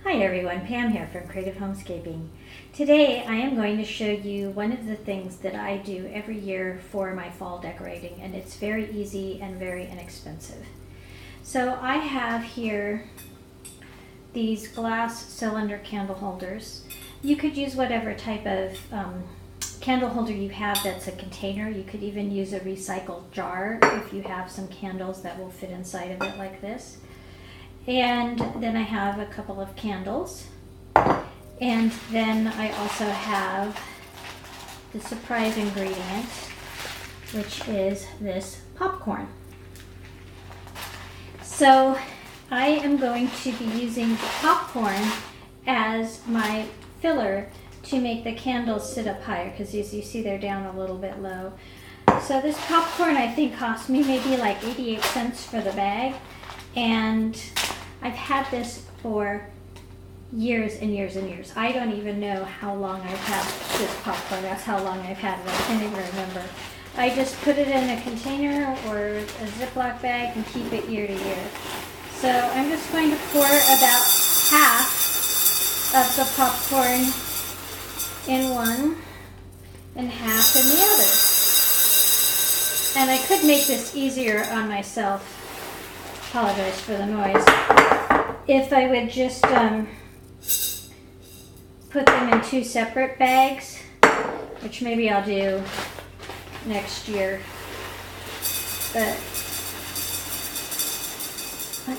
Hi everyone, Pam here from Creative Homescaping. Today I am going to show you one of the things that I do every year for my fall decorating, and it's very easy and very inexpensive. So I have here these glass cylinder candle holders. You could use whatever type of candle holder you have that's a container. You could even use a recycled jar if you have some candles that will fit inside of it like this. And then I have a couple of candles, and then I also have the surprise ingredient, which is this popcorn. So I am going to be using the popcorn as my filler to make the candles sit up higher, because as you see they're down a little bit low. So this popcorn I think cost me maybe like 88 cents for the bag, and I've had this for years and years and years. I don't even know how long I've had this popcorn. That's how long I've had it. I can't even remember. I just put it in a container or a Ziploc bag and keep it year to year. So I'm just going to pour about half of the popcorn in one and half in the other. And I could make this easier on myself. Apologize for the noise. If I would just put them in two separate bags, which maybe I'll do next year, but I'm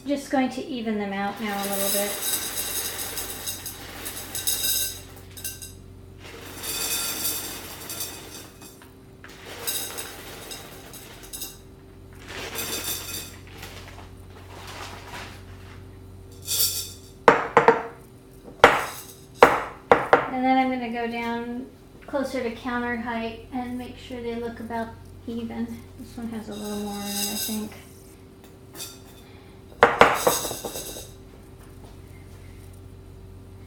just going to even them out now a little bit. And then I'm going to go down closer to counter height and make sure they look about even. This one has a little more in it, I think.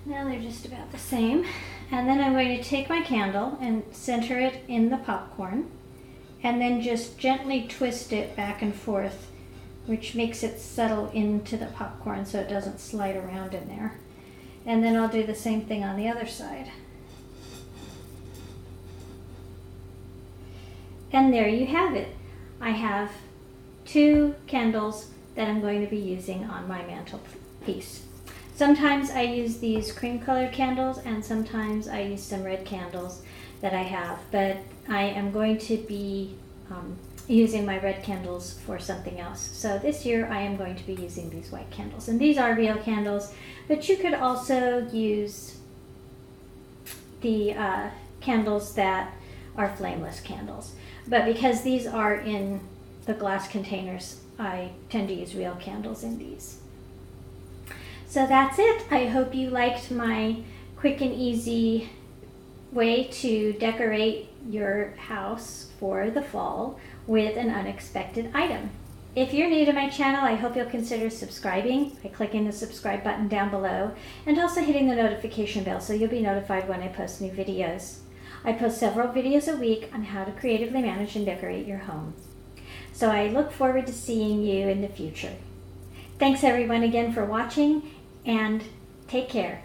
Now they're just about the same. And then I'm going to take my candle and center it in the popcorn, and then just gently twist it back and forth, which makes it settle into the popcorn so it doesn't slide around in there. And then I'll do the same thing on the other side. And there you have it. I have two candles that I'm going to be using on my mantelpiece. Sometimes I use these cream colored candles, and sometimes I use some red candles that I have, but I am going to be using my red candles for something else. So this year I am going to be using these white candles, and these are real candles, but you could also use the candles that are flameless candles. But because these are in the glass containers, I tend to use real candles in these. So that's it. I hope you liked my quick and easy way to decorate your house for the fall with an unexpected item. If you're new to my channel, I hope you'll consider subscribing by clicking the subscribe button down below, and also hitting the notification bell so you'll be notified when I post new videos. I post several videos a week on how to creatively manage and decorate your home. So I look forward to seeing you in the future. Thanks everyone again for watching, and take care.